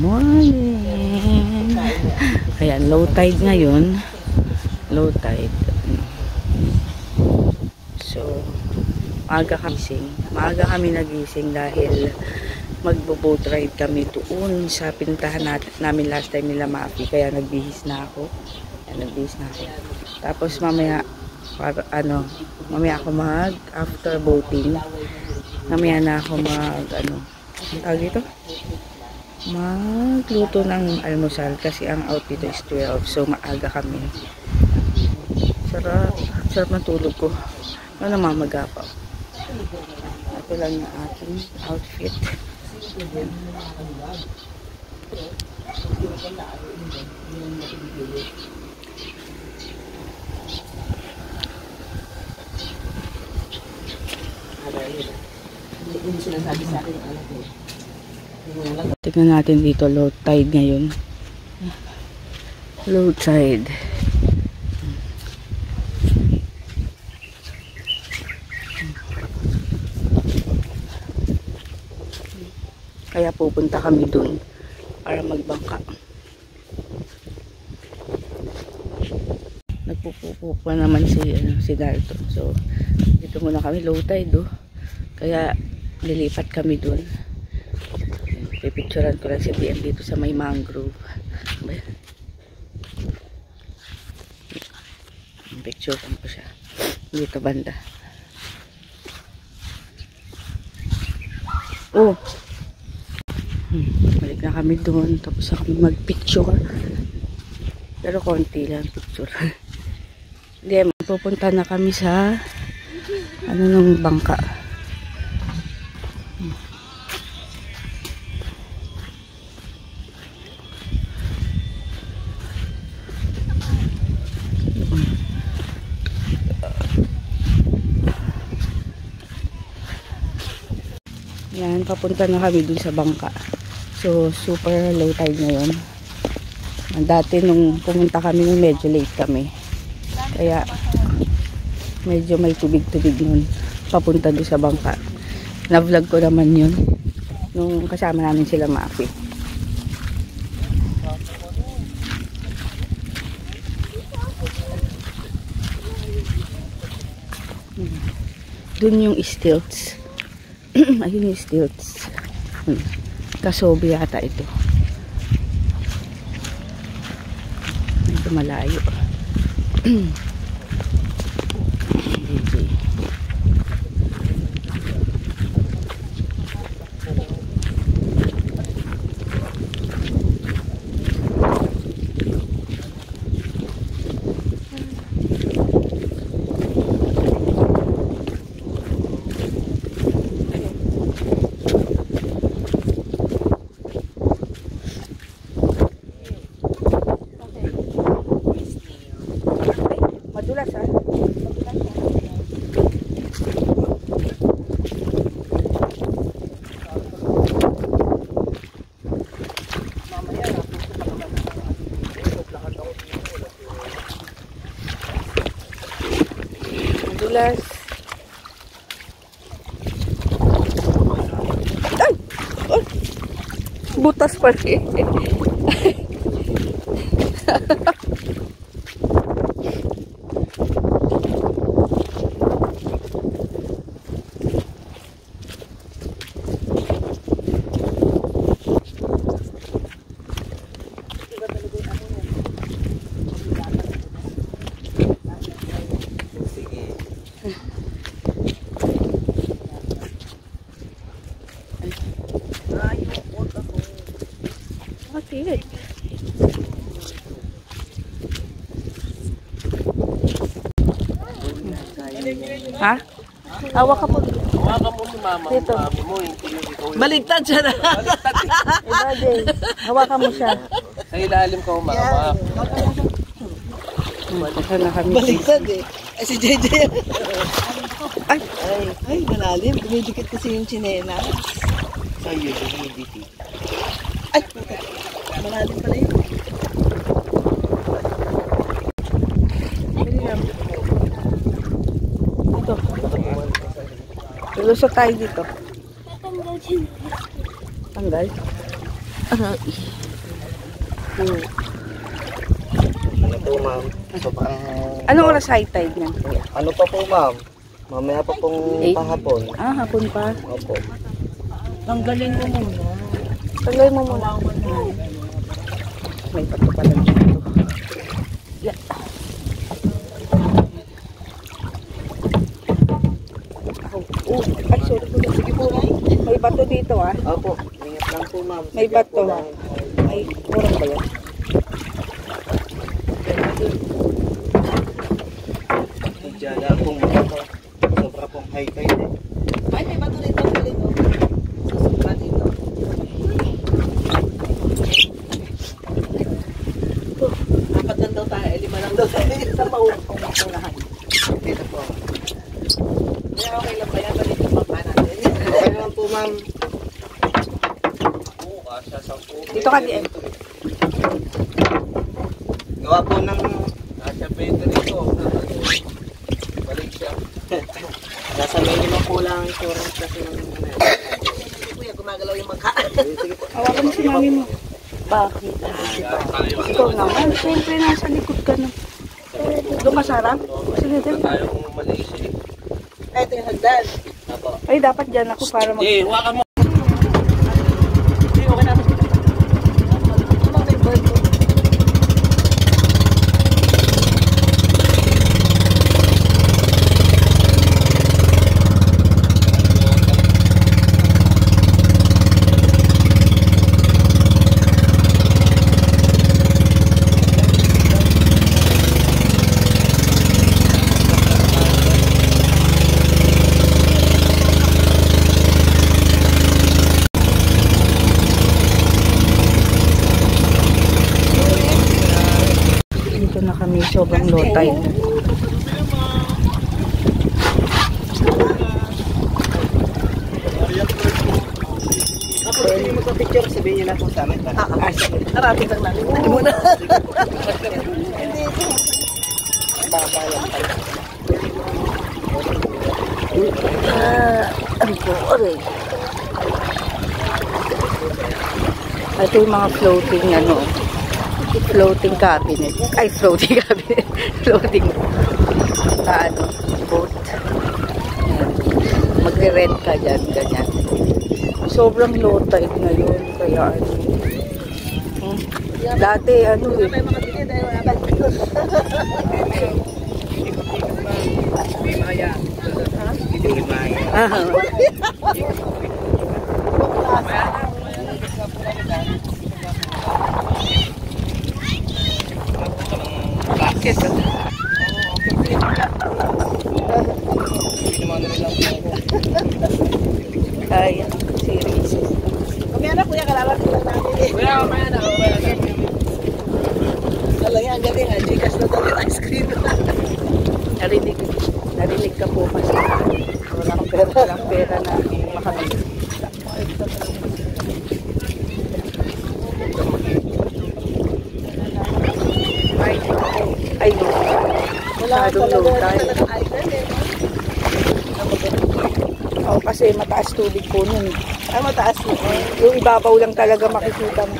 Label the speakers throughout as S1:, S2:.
S1: morning. Ayan, low tide ngayon. Low tide. So, maaga kami nagising dahil magbo-boat ride kami doon sa pinuntahan namin last time nila Mafi. Kaya nagbihis na ako. Tapos mamaya ako after boating. Mamaya na ako magluto ng almusal kasi ang out dito is 12. So maaga kami. Sarap ng tulog ko. Namamagapaw. Ito lang yung aking outfit. Tignan natin dito, low tide ngayon. Low tide. Kaya pupunta kami dun para magbangka. Nagpupupo naman si Dalton. So, dito muna kami, low tide Kaya lilipat kami dun. Pipicturean ko lang si BM dito sa may mangrove. Picturean ko siya. Dito banda. Oh! Balik na kami doon. Tapos kami mag-picture. Pero konti lang picture. Hindi, pupunta na kami sa ng bangka. Yan, papunta na kami dun sa bangka. So, super low tide ngayon. Dati nung pumunta kami, medyo late kami. Kaya, medyo may tubig-tubig nun. Papunta dun sa bangka. Na-vlog ko naman yun. Nung kasama namin sila Mafi. Dun yung stilts. Ayun yung stilts. Kasobe yata ito. Medyo malayo. Madulas ha? Madulas. Ay! Oh! Butas pa rin. Okay. Ha? Hawak ka po.
S2: Hawakan mo si mama.
S1: Dito.
S2: Baligtad siya na.
S1: Hawakan mo siya.
S2: Sa ilalim ka umawak.
S3: Baligtad eh. Ay, si JJ. Ay, malalim. Dumidikit kasi yung chinela.
S2: Sa'yo, dumidikit.
S3: Ay, malalim pala yun.
S1: Ito. Lulusot tayo dito. Tanggal. Aray.
S4: Ano po ma'am? Sobrang...
S1: Anong oras high tide niyan, kuya?
S4: Ano pa po ma'am? Mamaya pa pong
S1: Eight.
S4: pahapon.
S1: Hapon pa.
S4: Opo.
S3: Tanggalin mo muna.
S1: Tagay mo muna. May pato pa lang dito. Yeah. Oh, ay, sorry po. Sige po. May bato dito ah.
S4: Opo. Ingat lang po ma'am.
S1: May
S4: Sige
S1: bato.
S4: po lang.
S1: May kurang ba yan?
S4: Diyan pong bato. Sobra pong high tide eh.
S3: Ay, may bato rito. Tanggalin mo. Susuka dito. Apat lang daw tayo. 5 lang daw tayo. Sa paunahan.
S4: Dito po.
S3: Kaya okay lang ba yan? Balik yung mapa natin.
S4: Okay naman po ma'am.
S2: Oo, kasya sa po.
S1: Dito ka di.
S4: Gawa po ng...
S2: Kasya pa ito rito. Balik siya.
S4: Nasa minimum po lang ang insurance kasi ng...
S3: Kuya, gumagalaw yung mangka.
S4: Sige po.
S1: Hawakan mo si mami mo. Bakit? Ikaw naman. Siyempre, nasa likod ka na. Doon ka sarap? Sige, din.
S2: Tayong Malaysia eh.
S3: Ay, ito yung hagdan.
S4: Apo.
S1: Ay, dapat dyan ako para mag...
S2: Eh, huwakan mo.
S3: Hindi, okay na. Ano may bird ko?
S1: Dito na kami, sobrang low tide.
S4: Ako, gusto niyo magpa-picture, sabihin niyo lang po sa amin.
S3: Sige. Narating lang namin. Hindi mo na.
S1: Ay po, aray. Ito yung mga floating, floating cabinet. Ay, floating cabinet. Floating, boat. Ayan. Magre-rent ka dyan, ganyan. Sobrang low tide ngayon, kaya dati,
S3: May mga tingin dahil wala ba?
S4: Hindi maya. Hindi maya.
S1: Bakit? Ay, series.
S3: Mamaya na, kuya, kalaban ko lang namin eh.
S2: Kuya, mamaya na.
S3: Alam yan, galing ha. Gcash na daw yung ice cream.
S1: Narinig ka po kasi. Walang pera na makabili. Ay, no.
S3: Wala
S1: Masyadong
S3: talaga.
S1: low
S3: Wala
S1: tide.
S3: talaga island eh.
S1: Oo, kasi mataas tubig po nun.
S3: Ay, mataas mo.
S1: Yung ibabaw lang talaga makikita mo.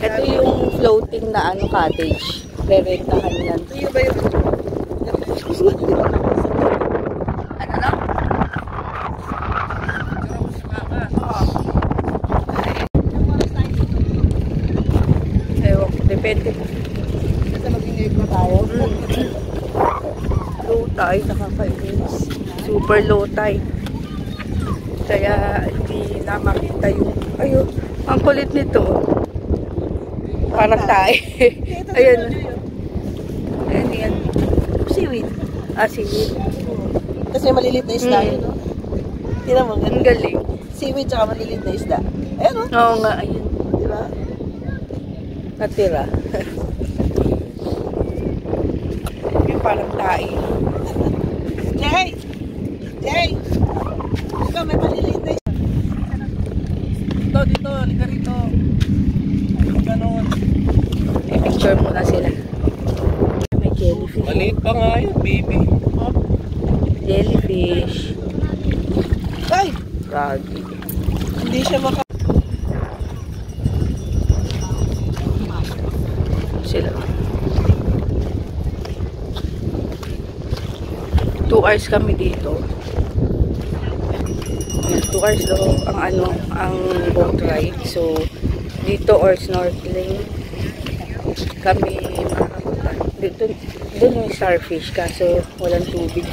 S1: Ito yung floating na cottage. Rerentahan yan.
S3: Ito yung ba yung...
S1: Ano lang? Ewan ko, depende po.
S3: Basta mag-ingay pa tayo.
S1: Low tide, nakakainis. Super low tide. Kaya hindi na makita yung... Ayun, ang kulit nito. Parang tayo. Ayan. Ayan yan.
S3: Seaweed.
S1: Seaweed.
S3: Kasi maliliit na isda yun, no? Tingnan mo,
S1: Ang
S3: ganun.
S1: galing.
S3: Seaweed tsaka maliliit na isda. Ayan, no?
S1: Oo nga, ayun.
S3: Diba?
S1: Natira. Yung parang tayo.
S3: Jay! Jay! Ikaw, may maliliit na isda.
S2: Dito, liga rito. Ganon.
S1: May picture muna sila. May jellyfish.
S2: Maliit pa nga yun, baby.
S1: Jellyfish.
S3: Ay!
S1: Gagi.
S3: Hindi siya maka...
S1: Sila. 2 hours kami dito. 2 hours daw ang boat ride. So, dito or snorkeling kami makakapunta. Dito, doon yung starfish kaso walang tubig.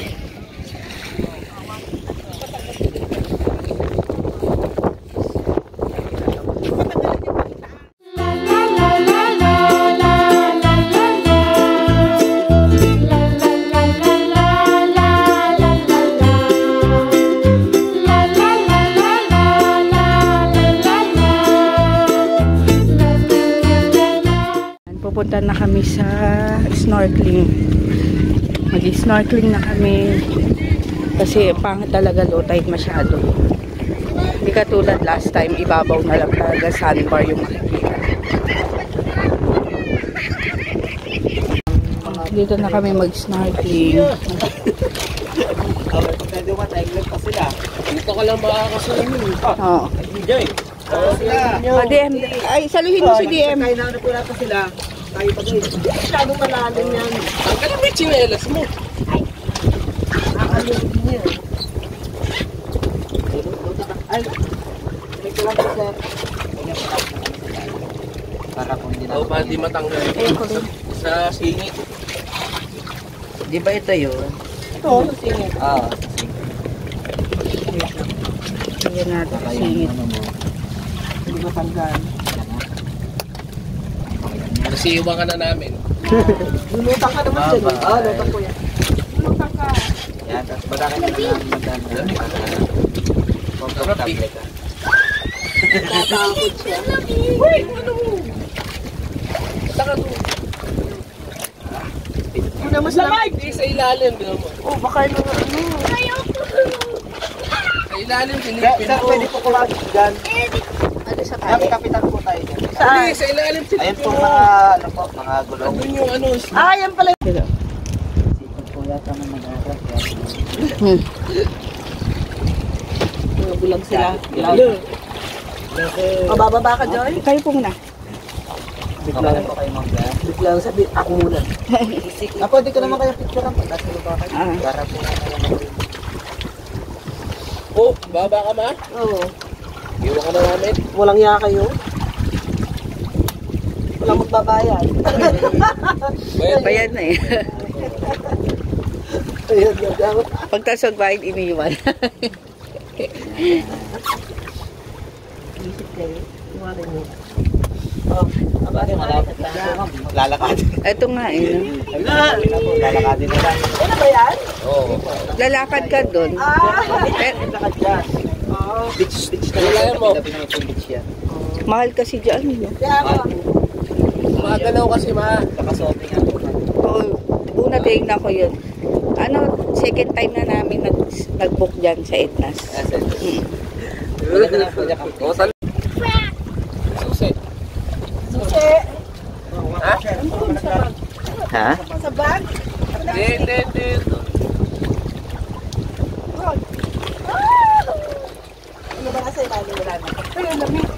S1: Pupunta na kami sa snorkeling. Mag-snorkeling na kami kasi pangit talaga, low tide masyado. Hindi katulad last time, ibabaw na lang talaga, sandbar yung makikita. Dito na kami mag-snorkeling.
S4: Pwede ba tayo pa sila?
S2: Dito ka lang makakasunod.
S1: Oo.
S4: Enjoy!
S1: DM. Ay, saluhin mo si DM.
S3: Kaya na po natin sila. Tayo pa doon. Masyadong malalim yan.
S2: Ang kalang may chinelas mo.
S3: Nakakalim din yan. Ay, ito lang po sir.
S4: Para kung hindi
S2: O ba di matanggal sa singit.
S4: Di ba ito yun?
S3: Ito, sa singit.
S4: Ah,
S1: Ayan natin sa singit.
S3: Hindi matanggal.
S2: Nasiiwan ka na namin.
S3: Lulutang ka naman dyan. Ah, lutang ko yan. Lutang ka.
S4: yan, tapos badakan nyo na magdaan. Comfortable ka.
S3: Tatakot siya.
S2: Uy! Ano mo? Saka to.
S3: Una mas lang.
S2: Hindi sa ilalim. Bilang mo.
S3: Oh, baka yung mga ano.
S2: Sa ilalim,
S4: Sir,
S2: silipin
S4: sir,
S2: mo.
S4: pwede po ko lang dyan.
S3: Ano sa
S4: Kapitan po tayo dyan.
S2: Hindi, sa ilalim, silipin
S4: Ayun po
S2: mo.
S4: mga, ano po, mga gulong.
S2: Andun yung ano.
S3: Ah, yan pala.
S4: Sipag po yata ng mag-aras.
S3: Mga bulag sila.
S2: Lalo.
S3: O, bababa ka, Joy?
S1: Kayo po muna.
S4: Bigla po kayo mag-aras.
S3: Biglang sabi, ako muna.
S4: Pwede ko naman kayo picture ang pagkasalo ba kayo?
S1: Ah.
S4: Para po na
S2: Oh, baba ka ma?
S3: Oo.
S2: Iwan ka na namin.
S3: Walang iya kayo. Walang magbabayad.
S1: Bayad na eh.
S3: Ayun, yun.
S1: Pagtasog bayad, iniwan.
S3: Isip kayo. Iwanan mo.
S4: Oh, abay, malapit na ako. Lalakad.
S1: Ito nga eh.
S4: Lalakadin na lang.
S3: Ano ba yan?
S2: Oo.
S1: Lalakad ka doon.
S4: Lalakad dyan. Beach na
S2: Wala
S4: lang.
S2: yan mo.
S4: Tabi ng beach yan.
S1: Mahal kasi dyan. No?
S3: Kaya ako.
S2: Maganaw kasi ma.
S4: Nakasuot nga po.
S1: Oo, una tingnan ko yun. Ano, second time na namin nag-book dyan sa Etnas.
S4: Maganda lang po dyan.
S2: O, sal... Susi.
S3: Susi.
S2: Ha?
S4: Ha?
S3: Sa bag?
S2: Hindi.
S3: Ano ba nasa ilalim? Wala na. Ay, lamig.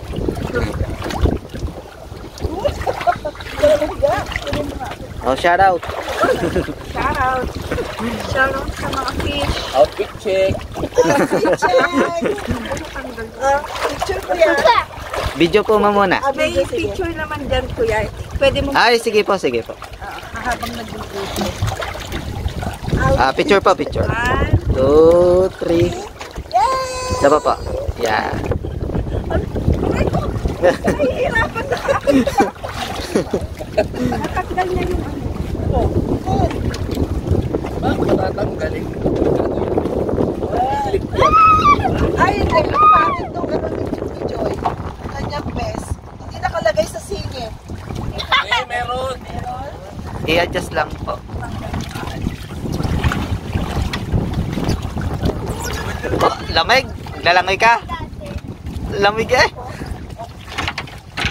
S4: Oh, shout out.
S3: Shout out. Shout out sa mga fish.
S2: Outfit check.
S3: Picture ko yan.
S4: Video po muna.
S1: May picture naman dyan, kuya. Pwede mo
S4: Ay, sige po, sige po.
S3: Habang nag-video.
S4: Picture po, picture.
S1: 1,
S4: 2, 3. Saba po. Yeah.
S1: natanggal na yung ano.
S2: Bakit matatanggalin? Slip yan.
S3: Ay, hindi. Ang pangit nung gano'n ni Joy. Kanyang best. Hindi nakalagay sa singit.
S2: Eh, meron.
S4: I-adjust lang po. Oh, lamig. Lalangoy ka. Lamig eh.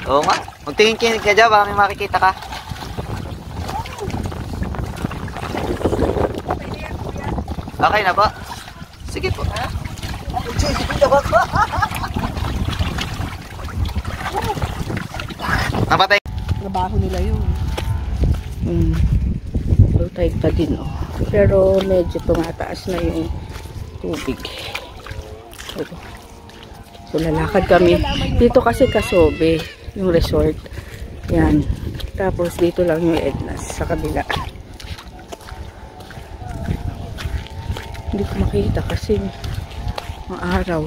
S4: Oo nga. Magtingin ka dyan, baka may makikita ka. Okay na po. Sige po.
S3: Nagsisigil ako.
S4: Napatay.
S3: Trabaho nila yun.
S1: Low tide pa din, oh. Pero medyo tumataas na yung tubig. So lalakad kami. Dito kasi Kasobe, yung resort. Yan. Tapos dito lang yung Ednas sa kabila. Hindi ko makita kasi maaraw.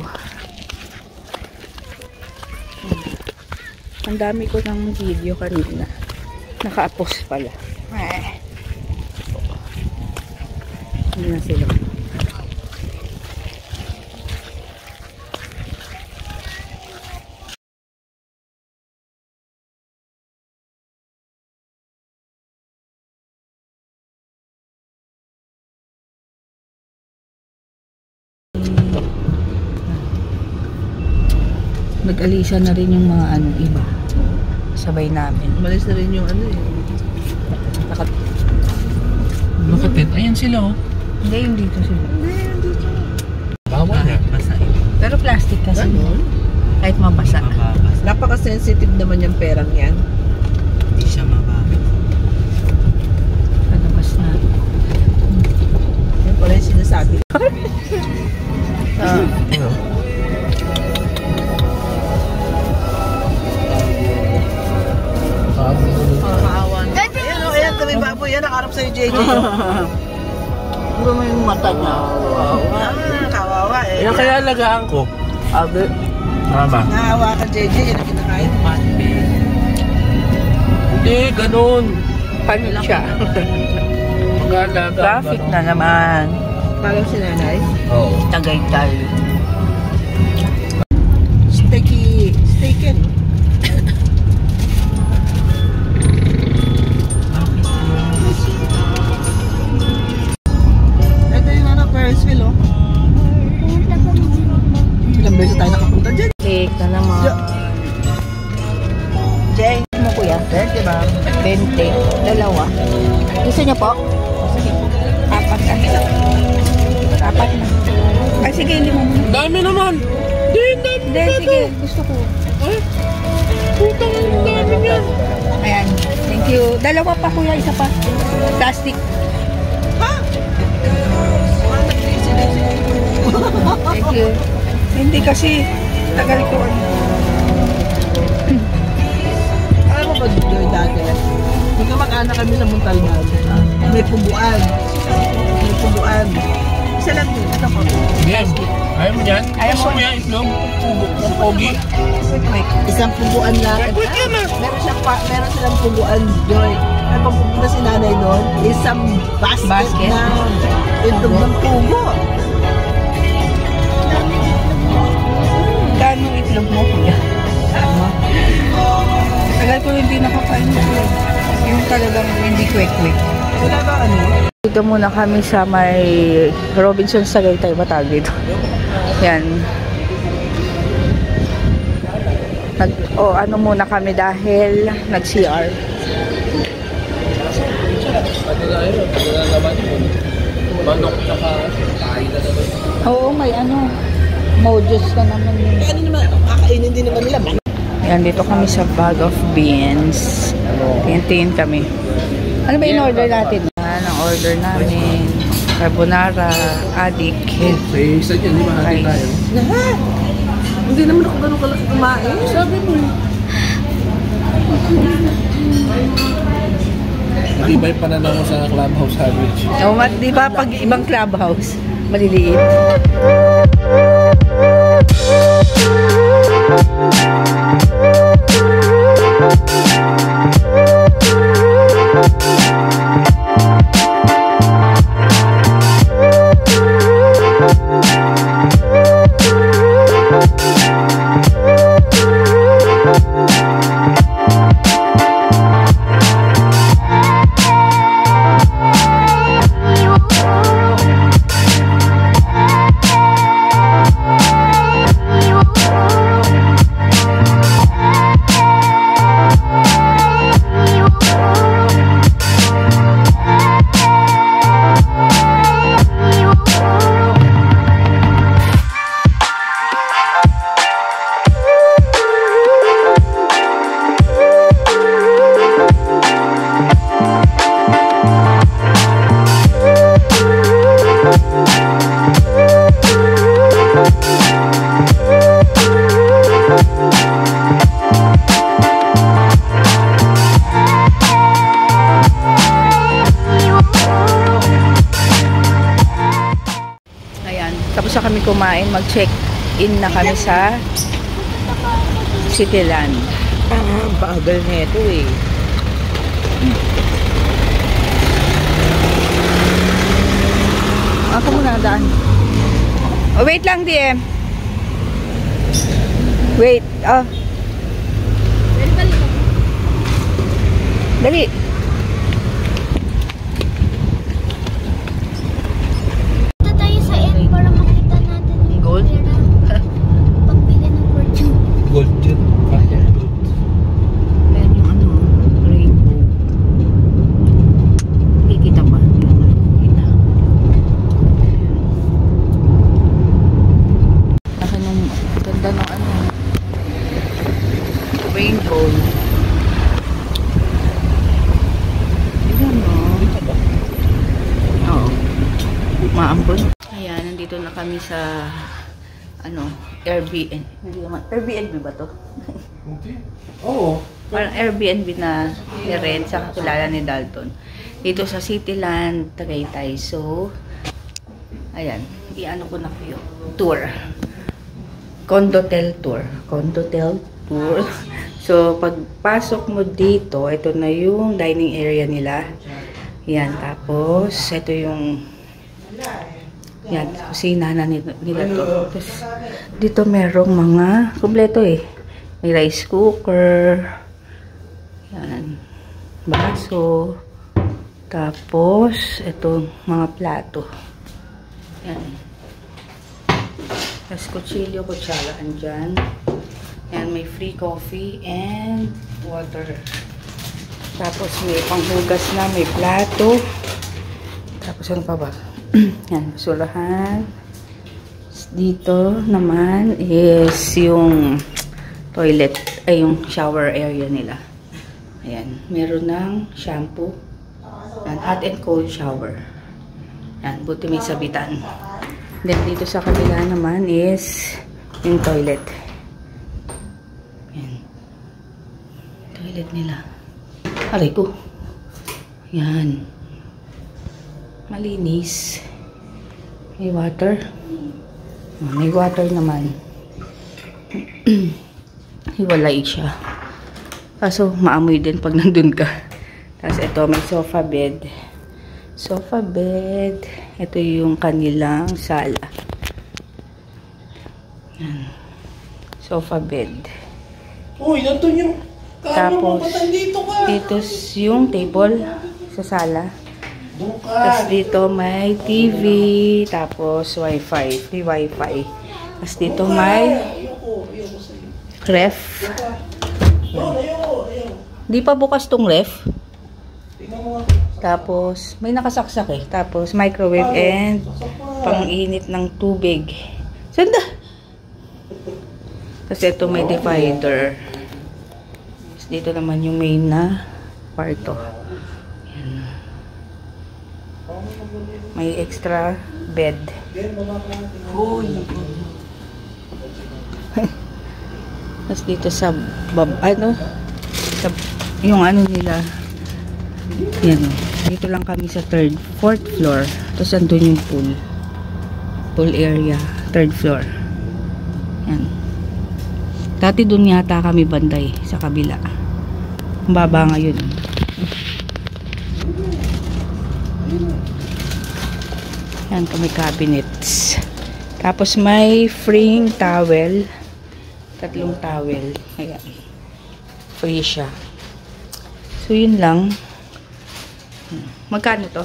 S1: Ang dami ko ng video kanina. Naka-post pala. Hindi na sila. Nag-alisa na rin yung mga iba. Sabay namin.
S3: Umalis na rin yung
S2: Nakatit. Ayan sila, oh.
S1: Hindi, yung dito sila.
S2: Bawal na.
S1: Pero plastic kasi. Kahit mabasa.
S3: Napaka-sensitive naman yung perang yan.
S4: Hindi siya mababa.
S1: Palabas na.
S3: Yan pala yung sinasabi. Ayan, kami baboy yan. Nakarap sa'yo, JJ.
S1: Puro mo yung mata niya.
S3: Kawawa eh.
S2: Yan kaya alagaan ko.
S1: Abi.
S2: Mama.
S3: Nahawa ka, JJ. Yan ang kinakain.
S2: Hindi, ganun.
S1: Paano siya?
S2: Mag-alaga.
S1: Traffic na naman.
S3: Parang si nanay.
S2: Oo.
S1: Tagaytay.
S3: Steaken. Ito yung Ferrisville, oh. Ilang beses tayo nakapunta dyan.
S1: Cake na naman. Jay, mo kuya? 20 ba? 20. Dalawa. Gusto niyo po? Sige. Apat kami. Apat na. Ay, sige, hindi mo muna.
S2: Dami naman.
S1: Hindi, sige. Gusto ko.
S2: Ay, putang dami niya.
S1: Ayan. Thank you. Dalawa pa kuya, isa pa. Plastic. Thank you. Hindi kasi tagal ko.
S3: Alam mo ba dito dati? Magkamag-anak kami sa Montalban. May pubuan. Isa lang yun. Ito ko.
S2: Game. Ayaw mo yan?
S1: Ayaw mo.
S2: Gusto mo yan, itlog? Pogi?
S3: Isang pubuan lang. Meron silang pubuan, Joy. Ay, pagpupunta si nanay doon, isang basket na itlog ng pugo.
S1: Gano'ng itlog mo kuya? Tagal ko hindi nakakain mo. Yung talagang hindi quick-quick.
S3: Wala ba ano?
S1: Dito muna kami sa may Robinson's Tagaytay, matawag dito. Yan. Ano muna kami dahil nag-CR.
S2: Manok tsaka tayo na naman.
S1: Oo, may Mojos ka naman yun.
S3: Ano naman, kakainin din naman nila.
S1: Yan, dito kami sa Bag of Beans. Tingin kami. Ano ba in-order natin? Ang order namin. Carbonara, adik.
S2: May isa dyan, di ba natin tayo?
S3: Lahat! Hindi naman ako ganun kalaki kumain.
S2: Sabi mo eh. Iba yung pananaw mo sa clubhouse sandwich.
S1: Di ba pag ibang clubhouse, maliliit? kami kumain, mag-check-in na kami sa Cityland.
S3: Ang bagal nito eh.
S1: Ako muna daan. Oh, wait lang, DM. Wait. Oh. Dali.
S5: Punta tayo sa end para makita natin yung
S1: Gold?
S5: pera. Pambili ng fortune.
S2: Gold yun.
S1: Ayan yung ano, rainbow. Kikita ba? Hindi naman kita. Laki nung ganda ng ano, rainbow. Ayan o. Oo. Maambon. Ayan, nandito na kami sa ano, Airbnb. Hindi naman, Airbnb ba to?
S2: Oo.
S1: Parang Airbnb na ni-rent sa kakilala ni Dalton. Dito sa Cityland, Tagaytay. So, ayan. I-ano ko na kayo. Tour. Condotel tour. Condotel tour. So, pagpasok mo dito, ito na yung dining area nila. Yan. Tapos, ito yung yan, kusina na nila to. Tapos, dito merong mga kumpleto eh. May rice cooker. Yan. Baso. Tapos, ito mga plato. Yan. Tapos, kutsilyo, kutsara andyan. Yan, may free coffee and water. Tapos, may panghugas na, may plato. Tapos, ano pa ba? Yan, basurahan. Dito naman is yung toilet, ay yung shower area nila. Ayan, meron ng shampoo. Yan, hot and cold shower. Yan, buti may sabitan. Then dito sa kabila naman is yung toilet. Yan. Toilet nila. Aray ko. Yan. Malinis. May water. May water naman. Hiwalay siya. Kaso maamoy din pag nandun ka. Tapos ito may sofa bed. Sofa bed. Ito yung kanilang sala. Yan. Sofa bed.
S2: Uy, nandun yung
S1: Tapos dito yung table sa sala. Tapos dito may TV, tapos wifi, free wifi. Tapos dito may ref. Di pa bukas tong ref. Tapos may nakasaksak eh. Tapos microwave and pang-init ng tubig. Sanda! Tapos ito may divider. Tapos dito naman yung main na kwarto. May extra bed. Tapos dito sa yung ano nila. Yan. Dito lang kami sa 4th floor. Tapos andun yung pool. Pool area. 3rd floor. Yan. Dati dun yata kami banday sa kabila. Ang baba ngayon. Yan, may cabinets. Tapos may freeing towel. 3 towel. Ayan. Free siya. So, yun lang. Magkano to?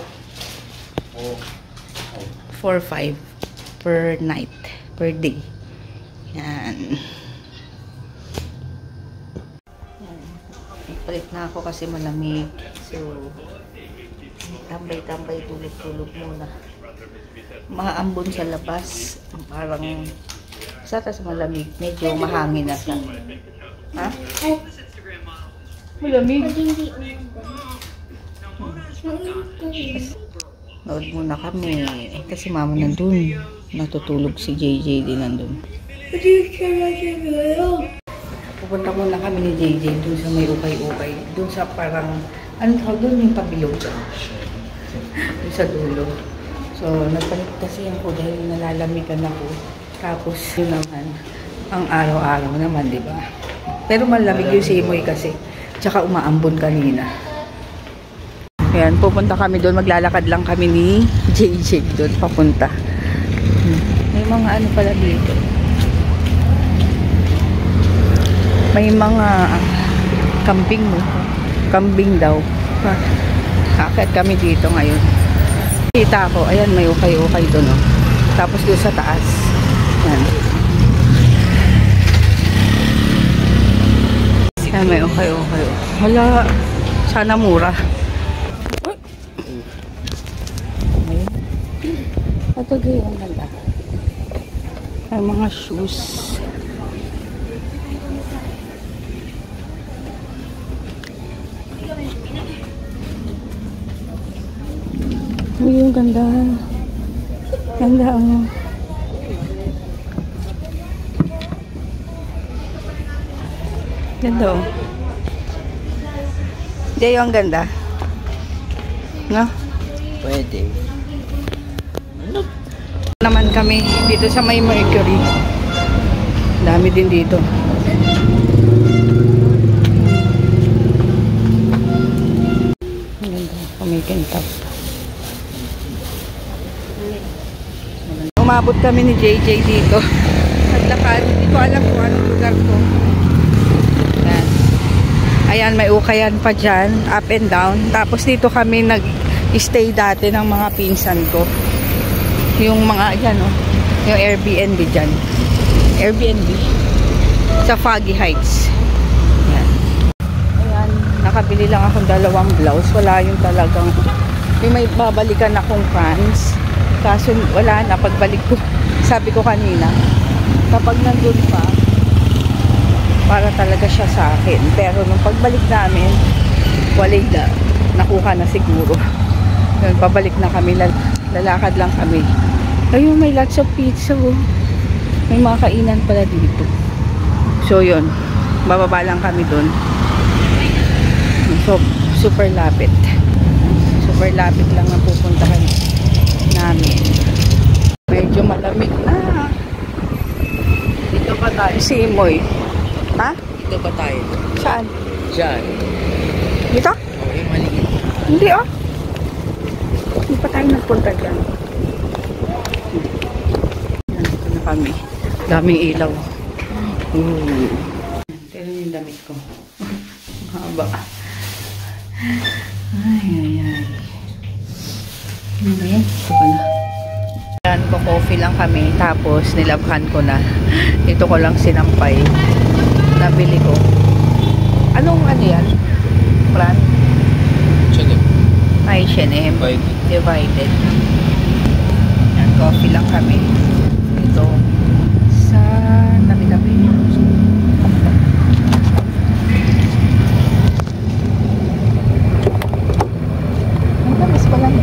S1: 4-5 per night. Per day. Yan. Palit na ako kasi malamig. So, tambay-tambay, tulog-tulog muna. Maambon sa labas. Parang sa taas malamig. Medyo mahangin na siya. Ha? Malamig. Nood muna kami. Kasi mama nandun. Natutulog si JJ din nandun. Pupunta muna kami ni JJ dun sa may ukay-ukay. Dun sa parang, ano tawag dun yung pabilog dun? Dun sa dulo. So, nagpalit kasi ako dahil nalalamigan ako. Tapos, yun naman, ang araw-araw naman, di ba? Pero malamig yung simoy kasi. Tsaka umaambon kanina. Ayan, pupunta kami doon. Maglalakad lang kami ni JJ doon, papunta. May mga ano pala dito. May mga kambing, no? Kambing daw. Akit kami dito ngayon. Kita ko, ayan, may ukay-ukay doon, no? Tapos doon sa taas. Ayan. Ayan, may ukay-ukay. Wala, sana mura. Ayan. Ito gayon, ang ganda. Ay, mga shoes. Ay, yung ganda. Ganda, oh. Ganda, oh. Hindi yung ganda. No?
S4: Pwede.
S1: Naman kami dito sa may Mercury. Dami din dito. Ang ganda. Kumikintap. Umabot kami ni JJ dito. Naglakad. Hindi ko alam kung anong lugar to. Ayan. Ayan, may ukayan pa dyan. Up and down. Tapos dito kami nag-stay dati ng mga pinsan ko. Yung mga, yan, oh. Yung Airbnb dyan. Airbnb. Sa Foggy Heights. Ayan. Ayan. Nakabili lang akong 2 blouse. Wala yung talagang, yung may babalikan akong pants. Kaso wala na, pagbalik ko, sabi ko kanina, kapag nandun pa, para talaga siya sa akin. Pero nung pagbalik namin, wala na, nakuha na siguro. Yun, pabalik na kami, lalakad lang kami. Ayun, may lots of pizza, oh. May mga kainan pala dito. So yun, bababa lang kami dun. So, super lapit. Super lapit lang ang pupuntahan namin. Medyo malamig na.
S2: Dito ba tayo?
S1: Simoy. Ha?
S2: Dito ba tayo?
S1: Saan?
S2: Diyan.
S1: Dito?
S2: Okay, maliit.
S1: Hindi, oh. Hindi pa tayo nagpunta dyan. Nandito na kami. Daming ilaw. Tignan yung damit ko. Haba. Ay, ay, ay. Ano ba yan? Ito pala. Yan, coffee lang kami. Tapos, nilabhan ko na. Ito ko lang sinampay. Nabili ko. Anong ano yan? Brand?
S2: H&M.
S1: Ay, H&M. Divided. Yan, coffee lang kami. Ito. Sa nabi-nabi. Ang tamis pa lang.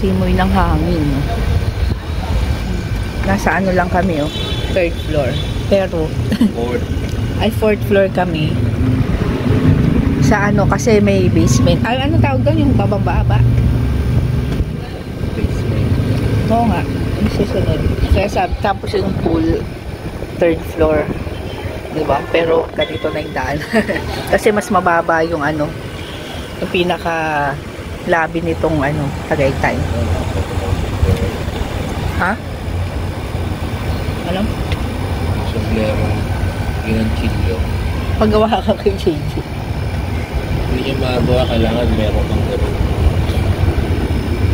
S1: Simoy ng hangin, no? Nasa ano lang kami, oh, 3rd floor. Pero ay 4th floor kami. Sa ano, kasi may basement. Ay, ano tawag doon? Yung bababa-ba?
S2: Basement.
S1: Oo nga, yung susunod. Kaya tapos yung pool, 3rd floor. Diba? Pero ganito na yung daan. Kasi mas mababa yung ano, yung pinaka labi nitong ano, Tagaytay. Ha?
S3: Alam?
S2: Sombrero. Ginanchilyo.
S3: Paggawa ka kay JJ.
S2: Hindi niya magawa, kailangan meron kang gano'n.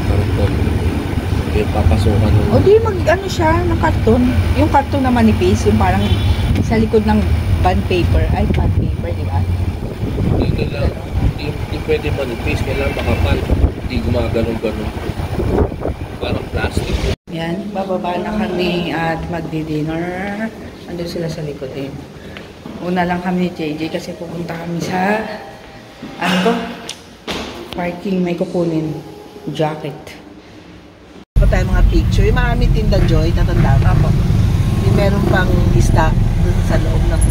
S2: Karton. Hindi papasukan ng...
S3: O di mag-ano siya ng karton. Yung karton na manipis, yung parang sa likod ng bond paper. Ay, bond paper, di ba?
S2: Hindi lang. Hindi pwede manipis. Kailangan makapal. Hindi gumagano'n-ganon. Parang plastic.
S1: Yan, bababa na kami at magdi-dinner. Andun sila sa likod eh. Una lang kami ni JJ kasi pupunta kami sa ano to? Parking, may kukunin. Jacket.
S3: Pa tayo mga picture. Yung maraming tinda, Joy, tatanda ka po. Yung meron pang stock dun sa loob ng...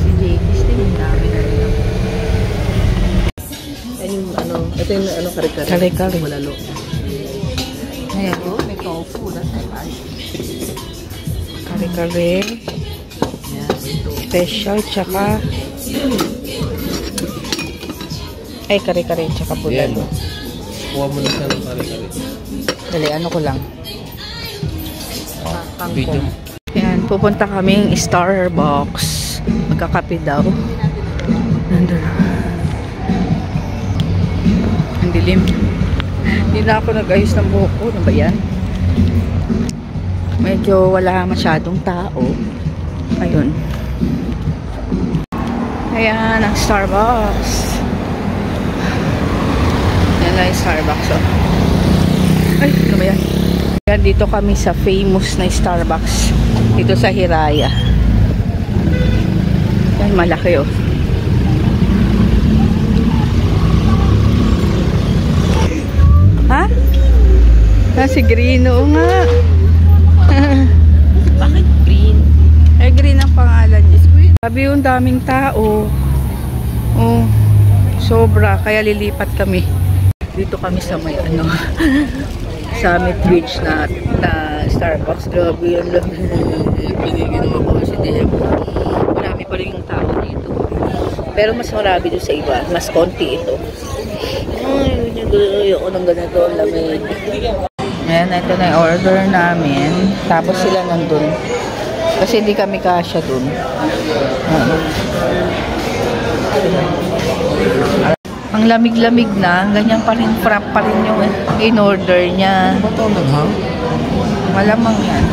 S3: Si JJ's din, yung dami na rin. Yan yung ano, ito yung ano, kare-kare.
S1: Kare-kare.
S3: Malalo. Ayan, oh, may tofu. That's nice.
S1: Kare-kare. Special, tsaka... Ay, kare-kare, tsaka pula.
S2: Yan. Kuha mo na siya ng kare-kare.
S1: Dali, ano ko lang.
S2: Video.
S1: Yan, pupunta kaming Starbucks. Magkakape daw. Nandun. Ang dilim. Hindi na ako nag-ayos ng buhok ko. Ano ba yan? Medyo wala masyadong tao. Ayun. Ayan, ang Starbucks. Yan lang yung Starbucks. Oh. Ay, ano ba yan? Yan, dito kami sa famous na Starbucks. Dito sa Hiraya. Yan, malaki oh. Ha? Si Green, oo nga.
S3: Bakit green?
S1: Eh, Green ang pangalan niya. Sabi yung daming tao. Oh, sobra. Kaya lilipat kami. Dito kami sa may ano, Summit Beach na Starbucks. Grabe yan lang. Piniginawa ko si Demo. Marami pa rin yung tao dito. Pero mas marami doon sa iba. Mas konti ito. Ay, ayoko ng ganito. Lamig. Ayan, ito na yung order namin. Tapos sila nandun. Kasi hindi kami kasya dun. Ang lamig-lamig na. Ganyan pa rin, frap pa rin yung in-order niya.
S2: Ba't ito naghang?
S1: Malamang yan.